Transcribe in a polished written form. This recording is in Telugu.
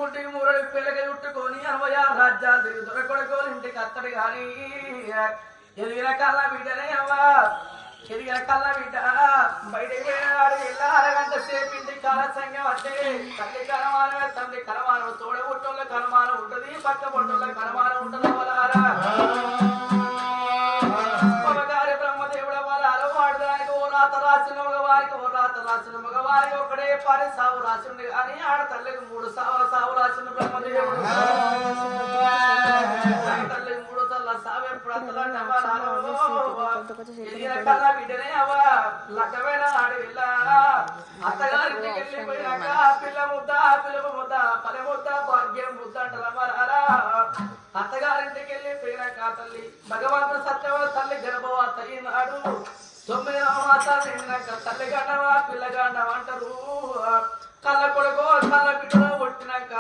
ముట్టికి మూరడి పిల్లక చుట్టుకొని 66 రాజ్యాలు తిరిగి దొరకొడుకోలు ఇంటికి అత్తడు కానీ ఎదిగిన కళ్ళ బిడ్డనే అవ్వా ఎదిగిన కళ్ళ బిడ్డ బయటకు పోయినాడు ఇలా అరగంట సేపు ఇంటికి కాల సంఖ్య వచ్చే తల్లి కనమానమే తల్లి కనమానం తోడ పుట్టోళ్ళ కనమానం ఉంటుంది పక్క పొట్టోళ్ళ కనమానం ఉంటుంది అవలారా మగగారి బ్రహ్మదేవుడ వరాలు వాడదానికి ఓ రాత రాసిన మగవారికి ఓ రాత రాసిన మగవారికి ఒకటే పని సావు రాసింది కానీ ఆడ తల్లికి 3 సావు రాసిన బ్రహ్మదేవుడు తల్లికి 3 సార్లు సావు ఎప్పుడు కల్లా బిడ్డనే అవ్వ లగ్గమైన ఆడి వెళ్ళా అత్తగారింటికి వెళ్ళిపోయినాక పిల్ల ముద్ద పిల్లపు ముద్ద పని ముద్ద భాగ్యం ముద్ద అంటారా అత్తగారింటికి వెళ్ళిపోయినాక తల్లి భగవంతుడు సత్యవ తల్లి గర్భవాత ఈనాడు 9వ మాసాలు నిండినాక తల్లి గండవా పిల్ల గండవ అంటారు కళ్ళ కొడుకో కళ్ళ బిడ్డ